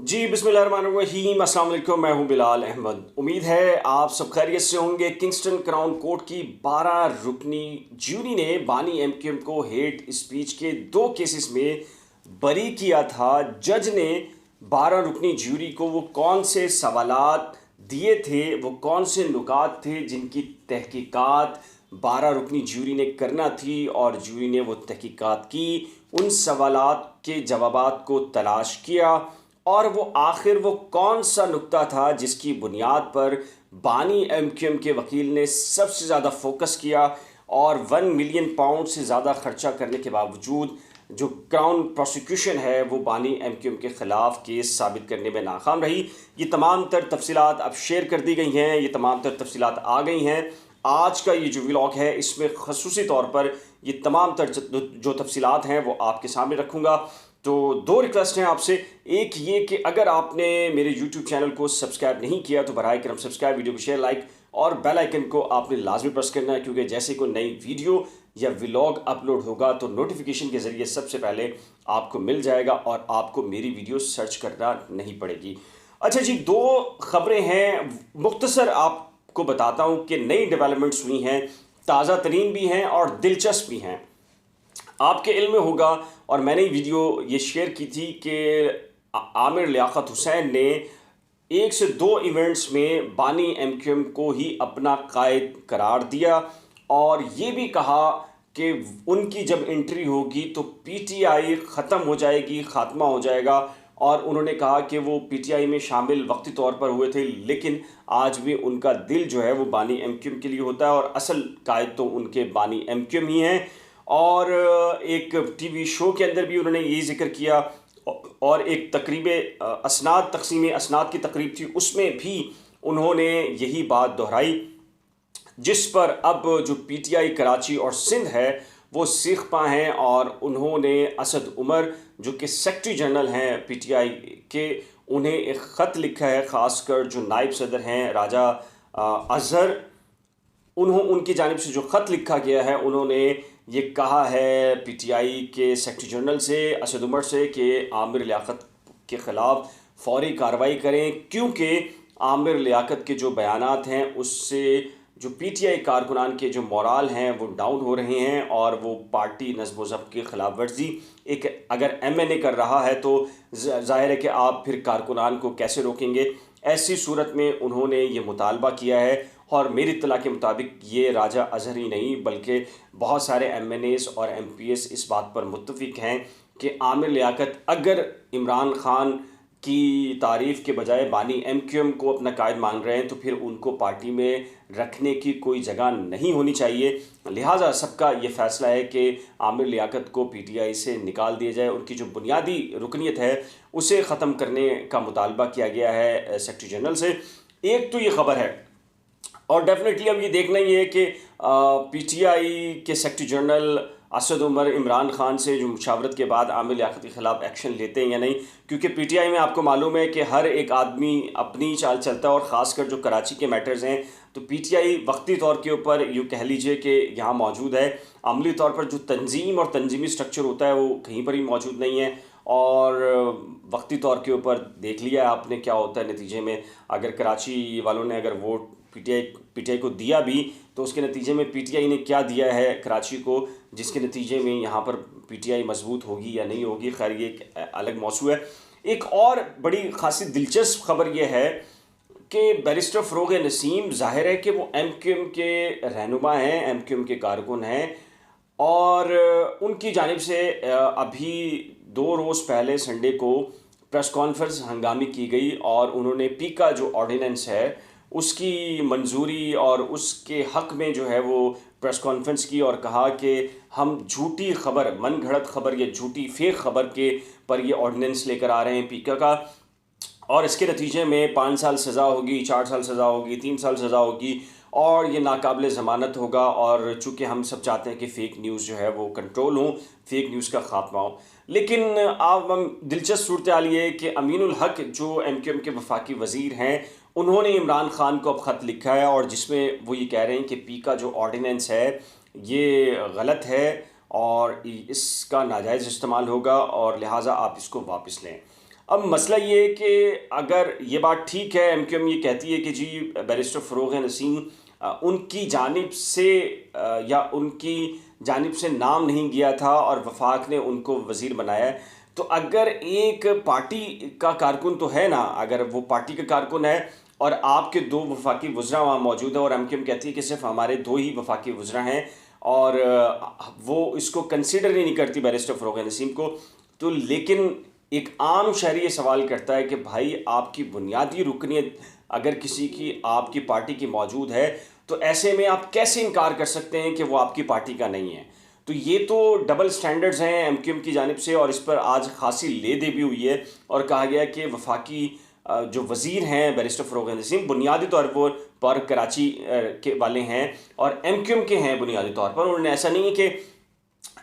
जी बिस्मिल्लाहिर्रहमानिर्रहीम, अस्सलाम वालेकुम। मैं हूं बिलाल अहमद। उम्मीद है आप सब खैरियत से होंगे। किंगस्टन क्राउन कोर्ट की 12 रुकनी ज्यूरी ने बानी एमक्यूएम को हेट स्पीच के 2 केसेस में बरी किया था। जज ने 12 रुकनी ज्यूरी को वो कौन से सवालात दिए थे, वो कौन से नुकात थे जिनकी तहकीकात 12 रुकनी ज्यूरी ने करना थी, और ज्यूरी ने वो तहकीकात की, उन सवालात के जवाबात को तलाश किया, और वो आखिर वो कौन सा नुक्ता था जिसकी बुनियाद पर बानी एमक्यूएम के वकील ने सबसे ज़्यादा फोकस किया, और 1 मिलियन पाउंड से ज़्यादा खर्चा करने के बावजूद जो क्राउन प्रोसिक्यूशन है वो बानी एमक्यूएम के ख़िलाफ़ केस साबित करने में नाकाम रही। ये तमाम तर तफसीलात अब शेयर कर दी गई हैं, ये तमाम तर तफसीलात आ गई हैं। आज का ये जो व्लॉग है इसमें खसूसी तौर पर ये तमाम तर जो तफसीलात हैं वो आपके सामने रखूँगा। तो 2 रिक्वेस्ट हैं आपसे। एक ये कि अगर आपने मेरे यूट्यूब चैनल को सब्सक्राइब नहीं किया तो बराए करम सब्सक्राइब, वीडियो को शेयर, लाइक और बेल आइकन को आपने लाजमी प्रेस करना है, क्योंकि जैसे कोई नई वीडियो या व्लॉग अपलोड होगा तो नोटिफिकेशन के ज़रिए सबसे पहले आपको मिल जाएगा और आपको मेरी वीडियो सर्च करना नहीं पड़ेगी। अच्छा जी, 2 खबरें हैं, मुख्तसर आपको बताता हूँ कि नई डेवलपमेंट्स हुई हैं, ताज़ा तरीन भी हैं और दिलचस्प भी हैं। आपके इल्म में होगा, और मैंने वीडियो ये शेयर की थी कि आमिर लियाकत हुसैन ने 1 से 2 इवेंट्स में बानी एमक्यूएम को ही अपना कायद करार दिया, और ये भी कहा कि उनकी जब एंट्री होगी तो पीटीआई ख़त्म हो जाएगी, ख़ात्मा हो जाएगा। और उन्होंने कहा कि वो पीटीआई में शामिल वक्ती तौर पर हुए थे, लेकिन आज भी उनका दिल जो है वो बानी एमक्यूएम के लिए होता है, और असल कायद तो उनके बानी एमक्यूएम ही हैं। और एक टीवी शो के अंदर भी उन्होंने यही जिक्र किया, और एक तकरीब असनाद, तकसीम असनाद की तकरीब थी, उसमें भी उन्होंने यही बात दोहराई, जिस पर अब जो पीटीआई कराची और सिंध है वो सीख पाए हैं। और उन्होंने असद उमर जो कि सेक्रेटरी जनरल हैं पीटीआई के, उन्हें एक ख़त लिखा है, ख़ासकर जो नायब सदर हैं राजा अजहर, उनकी जानिब से जो ख़त लिखा गया है, उन्होंने ये कहा है पीटीआई के सेक्रेटरी जनरल से, असद उमर से, कि आमिर लियाकत के ख़िलाफ़ फ़ौरी कार्रवाई करें, क्योंकि आमिर लियाकत के जो बयानात हैं उससे जो पीटीआई कारकुनान के जो मोराल हैं वो डाउन हो रहे हैं, और वो पार्टी नज़्म व ज़ब्त की ख़िलाफ़ वर्जी एक अगर एमएनए कर रहा है तो ज़ाहिर है कि आप फिर कारकुनान को कैसे रोकेंगे। ऐसी सूरत में उन्होंने ये मुतालबा किया है, और मेरी इत्तला के मुताबिक ये राजा अजहर ही नहीं बल्कि बहुत सारे एमएनएस और एमपीएस इस बात पर मुत्तफ़िक हैं कि आमिर लियाकत अगर इमरान ख़ान की तारीफ़ के बजाय बानी एमक्यूएम को अपना कायद मान रहे हैं तो फिर उनको पार्टी में रखने की कोई जगह नहीं होनी चाहिए। लिहाजा सबका ये फ़ैसला है कि आमिर लियाकत को पीटीआई से निकाल दिया जाए, उनकी जो बुनियादी रुकनीत है उसे ख़त्म करने का मुतालबा किया गया है सेक्रेटरी जनरल से। एक तो ये ख़बर है, और डेफिनेटली अब ये देखना ही है कि पीटीआई के सेक्रेटरी जनरल असद उमर इमरान ख़ान से जो मुशावरत के बाद आमिर लियाकत के ख़िलाफ़ एक्शन लेते हैं या नहीं, क्योंकि पीटीआई में आपको मालूम है कि हर एक आदमी अपनी चाल चलता है, और ख़ासकर जो कराची के मैटर्स हैं तो पीटीआई वक्ती तौर के ऊपर यूँ कह लीजिए कि यहाँ मौजूद है, अमली तौर पर जो तंजीम और तंजीमी स्ट्रक्चर होता है वो कहीं पर ही मौजूद नहीं है। और वक्ती तौर के ऊपर देख लिया आपने क्या होता है नतीजे में। अगर कराची वालों ने अगर वोट पीटीआई को दिया भी तो उसके नतीजे में पीटीआई ने क्या दिया है कराची को, जिसके नतीजे में यहाँ पर पीटीआई मजबूत होगी या नहीं होगी, खैर ये एक अलग मौजू है। एक और बड़ी खासी दिलचस्प खबर ये है कि बैरिस्टर फ़रोग़ नसीम, ज़ाहिर है कि वो एमक्यूएम के रहनुमा हैं, एमक्यूएम के कारकुन हैं, और उनकी जानिब से अभी 2 रोज़ पहले संडे को प्रेस कॉन्फ्रेंस हंगामी की गई, और उन्होंने पीका जो ऑर्डिनेंस है उसकी मंजूरी और उसके हक़ में जो है वो प्रेस कॉन्फ्रेंस की, और कहा कि हम झूठी खबर, मन घड़त खबर या झूठी फेक खबर के पर ये ऑर्डिनेंस लेकर आ रहे हैं पीका का, और इसके नतीजे में 5 साल सज़ा होगी, 4 साल सज़ा होगी, 3 साल सज़ा होगी, और ये नाकाबिल ज़मानत होगा। और चूँकि हम सब चाहते हैं कि फ़ेक न्यूज़ जो है वो कंट्रोल हो, फ़ेक न्यूज़ का ख़ात्मा हो। लेकिन अब हम दिलचस्प सूरत हाल ये है कि अमीनुल हक जो एमक्यूएम के वफाकी वज़ीर हैं, उन्होंने इमरान ख़ान को अब ख़त लिखा है, और जिसमें वो ये कह रहे हैं कि पीका जो ऑर्डिनेंस है ये गलत है और इसका नाजायज़ इस्तेमाल होगा, और लिहाजा आप इसको वापस लें। अब मसला ये है कि अगर ये बात ठीक है, एमक्यूएम ये कहती है कि जी बैरिस्टर फ़रोग़ नसीम उनकी जानिब से या उनकी जानिब से नाम नहीं गया था और वफाक ने उनको वज़ीर बनाया है, तो अगर एक पार्टी का कारकुन तो है ना, अगर वो पार्टी का कारकुन है और आपके दो वफाकी वज़रा वहाँ मौजूद है और एमक्यूएम कहती है कि सिर्फ हमारे दो ही वफाकी वज़रा हैं और वो इसको कंसिडर ही नहीं करती बैरिस्टर फ़रोग़ नसीम को, तो लेकिन एक आम शहरी ये सवाल करता है कि भाई आपकी बुनियादी रुकनीत अगर किसी की आपकी पार्टी की मौजूद है, तो ऐसे में आप कैसे इनकार कर सकते हैं कि वो आपकी पार्टी का नहीं है। तो ये तो डबल स्टैंडर्ड्स हैं एमक्यूएम की जानिब से और इस पर आज खासी ले-दे भी हुई है और कहा गया कि वफाकी जो वज़ीर हैं बैरिस्टर फ़रोग़ नसीम बुनियादी तौर पर कराची के वाले हैं और एमक्यूएम के हैं बुनियादी तौर पर। उन्होंने ऐसा नहीं है कि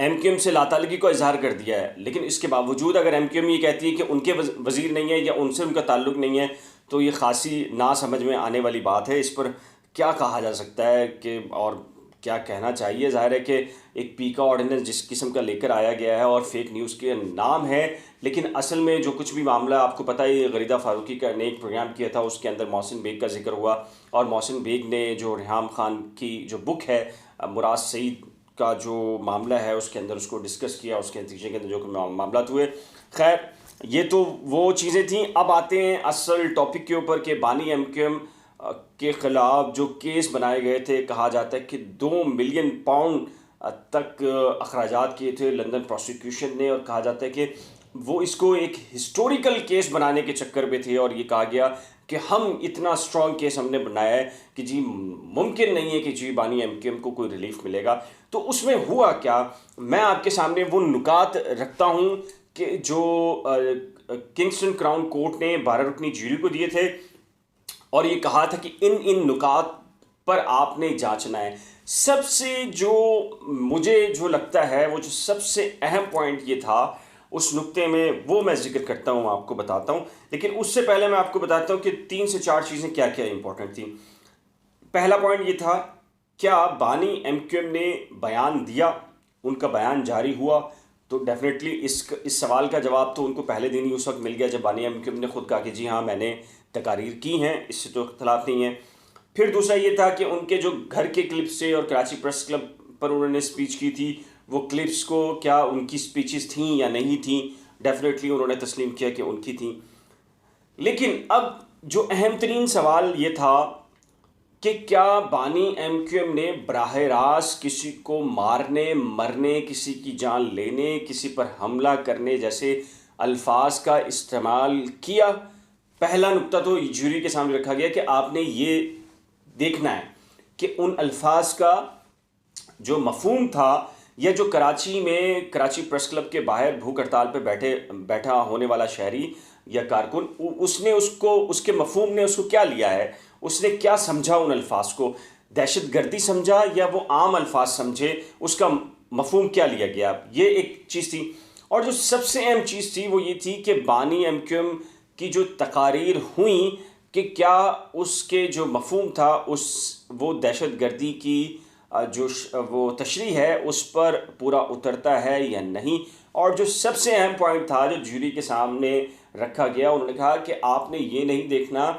एमक्यूएम से लातालगी को इजहार कर दिया है, लेकिन इसके बावजूद अगर एमक्यूएम ये कहती है कि उनके वज़ीर नहीं है या उनसे उनका ताल्लुक़ नहीं है, तो ये खासी ना समझ में आने वाली बात है। इस पर क्या कहा जा सकता है कि और क्या कहना चाहिए? ज़ाहिर है कि एक पीका ऑर्डिनेंस जिस किस्म का लेकर आया गया है और फेक न्यूज़ के नाम है, लेकिन असल में जो कुछ भी मामला आपको पता है, गरीदा फ़ारूकी का ने एक प्रोग्राम किया था, उसके अंदर मोहसिन बेग का जिक्र हुआ और मोहसिन बेग ने जो रिहाम खान की जो बुक है मुराद सईद का जो मामला है उसके अंदर उसको डिस्कस किया, उसके नतीजे के अंदर जो मामला हुए। खैर ये तो वो चीज़ें थीं। अब आते हैं असल टॉपिक के ऊपर कि बानी एमक्यूएम के ख़िलाफ़ जो केस बनाए गए थे, कहा जाता है कि 2 मिलियन पाउंड तक अखराजात किए थे लंदन प्रोसिक्यूशन ने और कहा जाता है कि वो इसको एक हिस्टोरिकल केस बनाने के चक्कर में थे और ये कहा गया कि हम इतना स्ट्रॉन्ग केस हमने बनाया है कि जी मुमकिन नहीं है कि जी बानी एमक्यूएम को कोई रिलीफ मिलेगा। तो उसमें हुआ क्या, मैं आपके सामने वो नुकात रखता हूँ कि जो किंगस्टन क्राउन कोर्ट ने 12 रुकनी जूरी को दिए थे और ये कहा था कि इन नुकात पर आपने जांचना है। सबसे जो मुझे जो लगता है वो जो सबसे अहम पॉइंट ये था उस नुक्ते में, वो मैं जिक्र करता हूँ, आपको बताता हूँ, लेकिन उससे पहले मैं आपको बताता हूँ कि 3 से 4 चीज़ें क्या क्या इंपॉर्टेंट थी। पहला पॉइंट ये था, क्या बानी एमक्यूएम ने बयान दिया, उनका बयान जारी हुआ? तो डेफिनेटली इस सवाल का जवाब तो उनको पहले दिन ही उस वक्त मिल गया जब बानी एमक्यूएम ने खुद कहा कि जी हाँ मैंने तकारीर की हैं, इससे तो इख्तलाफ नहीं है। फिर दूसरा ये था कि उनके जो घर के क्लिप्स थे और कराची प्रेस क्लब पर उन्होंने स्पीच की थी, वो क्लिप्स को क्या उनकी स्पीचेस थीं या नहीं थीं, डेफिनेटली उन्होंने तस्लीम किया कि उनकी थी। लेकिन अब जो अहम तरीन सवाल ये था कि क्या बानी एमक्यूएम ने बराह रास्त किसी को मारने, मरने, किसी की जान लेने, किसी पर हमला करने जैसे अल्फाज का इस्तेमाल किया? पहला नुक्ता तो जूरी के सामने रखा गया कि आपने ये देखना है कि उन अल्फाज का जो मफहूम था या जो कराची में कराची प्रेस क्लब के बाहर भूख हड़ताल पे बैठा होने वाला शहरी या कारकुन, उसने उसको उसके मफहूम ने उसको क्या लिया है, उसने क्या समझा, उन अल्फाज को दहशत गर्दी समझा या वो आम अल्फाज समझे, उसका मफहूम क्या लिया गया, ये एक चीज़ थी। और जो सबसे अहम चीज़ थी वो ये थी कि बानी एमक्यूएम की जो तकारीर हुई कि क्या उसके जो मफहूम था वो दहशत गर्दी की जो वो तशरीह है उस पर पूरा उतरता है या नहीं। और जो सबसे अहम पॉइंट था जो जूरी के सामने रखा गया, उन्होंने कहा कि आपने ये नहीं देखना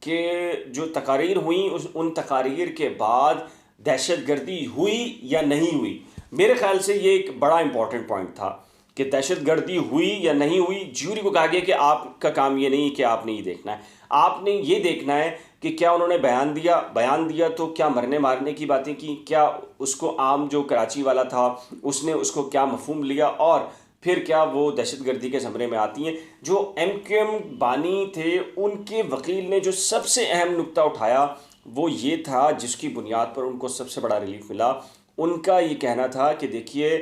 कि जो तकारीर हुई उन तकारीर के बाद दहशत गर्दी हुई या नहीं हुई। मेरे ख्याल से ये एक बड़ा इंपॉर्टेंट पॉइंट था कि दहशत गर्दी हुई या नहीं हुई। जूरी को कहा गया कि आपका काम ये नहीं कि आपने ये देखना है, आपने ये देखना है कि क्या उन्होंने बयान दिया तो क्या मरने मारने की बातें की, क्या उसको आम जो कराची वाला था उसने उसको क्या मफहूम लिया, और फिर क्या वो दहशत गर्दी के ज़मरे में आती हैं। जो एमक्यूएम बानी थे उनके वकील ने जो सबसे अहम नुक्ता उठाया वो ये था जिसकी बुनियाद पर उनको सबसे बड़ा रिलीफ मिला। उनका ये कहना था कि देखिए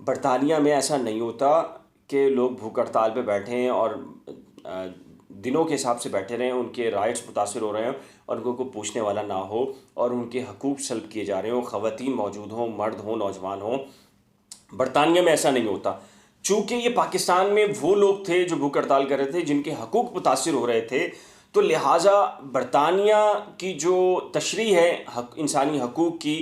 बरतानिया में ऐसा नहीं होता कि लोग भूख हड़ताल पर बैठे हैं और दिनों के हिसाब से बैठे रहें, उनके राइट्स मुतासर हो रहे हैं और उनको कोई पूछने वाला ना हो और उनके हकूक़ सल्ब किए जा रहे हों, ख़वातीन मौजूद हों, मर्द हों, नौजवान हों। बरतानिया में ऐसा नहीं होता। चूँकि ये पाकिस्तान में वो लोग थे जो भूख हड़ताल कर रहे थे, जिनके हकूक़ मुतासर हो रहे थे, तो लिहाजा बरतानिया की जो तशरीह है इंसानी हकूक़ की,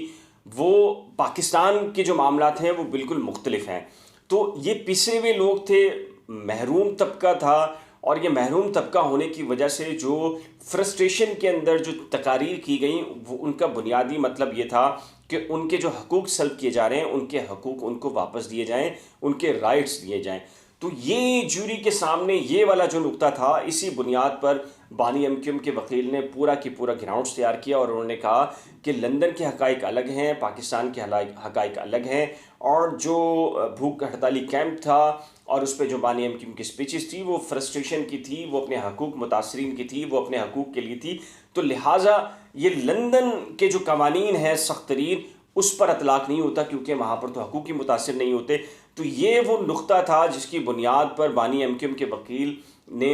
वो पाकिस्तान के जो मामलात हैं वो बिल्कुल मुख्तलिफ हैं। तो ये पिसे हुए लोग थे, महरूम तबका था और ये महरूम तबका होने की वजह से जो फ्रस्ट्रेशन के अंदर जो तकारीर की गई वो उनका बुनियादी मतलब ये था कि उनके जो हकूक़ सल्ब किए जा रहे हैं उनके हकूक़ उनको वापस दिए जाएं, उनके राइट्स दिए जाएं। तो ये जूरी के सामने ये वाला जो नुक्ता था, इसी बुनियाद पर बानी एमक्यूएम के वकील ने पूरा की पूरा ग्राउंड्स तैयार किया और उन्होंने कहा कि लंदन के हक़ाइक़ अलग हैं, पाकिस्तान के हक़ाइक़ अलग हैं, और जो भूख हड़ताली कैंप था और उस पर जो बानी एमक्यूएम की स्पीचेस थी वो फ्रस्ट्रेशन की थी, वो अपने हकूक़ मुतासरीन की थी, वो अपने हकूक़ के लिए थी। तो लिहाजा ये लंदन के जो कवानीन है सख्त तरीन, उस पर इतलाक़ नहीं होता क्योंकि वहाँ पर तो हकूक़ ही मुतासर नहीं होते। तो ये वो नुक्ता था जिसकी बुनियाद पर बानी एमक्यूएम के वकील ने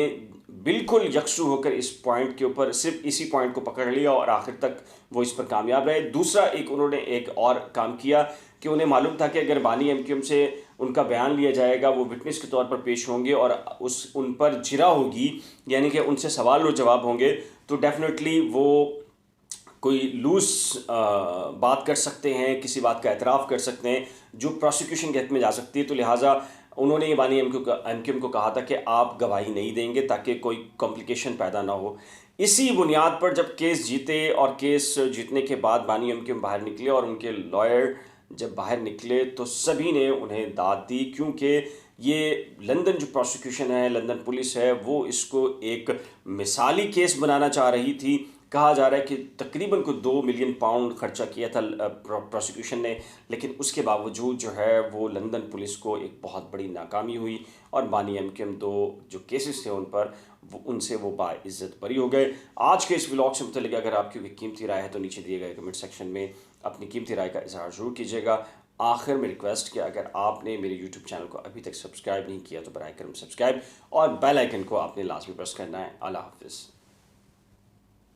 बिल्कुल यकसू होकर इस पॉइंट के ऊपर सिर्फ इसी पॉइंट को पकड़ लिया और आखिर तक वो इस पर कामयाब रहे। दूसरा उन्होंने एक और काम किया कि उन्हें मालूम था कि अगर बानी एमक्यूएम से उनका बयान लिया जाएगा, वो विटनेस के तौर पर पेश होंगे और उन पर जिरा होगी, यानी कि उनसे सवाल और जवाब होंगे, तो डेफिनेटली वो कोई लूज़ बात कर सकते हैं, किसी बात का एतराफ़ कर सकते हैं जो प्रोसिक्यूशन के हक़ में जा सकती है। तो लिहाजा उन्होंने ये बानी एमक्यूएम को कहा था कि आप गवाही नहीं देंगे ताकि कोई कॉम्प्लिकेशन पैदा ना हो। इसी बुनियाद पर जब केस जीते और केस जीतने के बाद बानी एमक्यूएम बाहर निकले और उनके लॉयर जब बाहर निकले तो सभी ने उन्हें दाद दी, क्योंकि ये लंदन जो प्रोसिक्यूशन है, लंदन पुलिस है, वो इसको एक मिसाली केस बनाना चाह रही थी। कहा जा रहा है कि तकरीबन को 2 मिलियन पाउंड खर्चा किया था प्रोसिक्यूशन ने, लेकिन उसके बावजूद जो है वो लंदन पुलिस को एक बहुत बड़ी नाकामी हुई और बानी एमक्यूएम 2 जो केसेस थे उन पर उनसे वो बाइज़्ज़त बरी हो गए। आज के इस व्लॉग से मुतल्लिक़ अगर आपकी कोई कीमती राय है तो नीचे दिए गए कमेंट सेक्शन में अपनी कीमती राय का इज़हार ज़रूर कीजिएगा। आखिर में रिक्वेस्ट कि अगर आपने मेरे यूट्यूब चैनल को अभी तक सब्सक्राइब नहीं किया तो बराए करम सब्सक्राइब और बेल आइकन को आपने लाजमी प्रेस करना है। अल्लाह हाफ़िज़।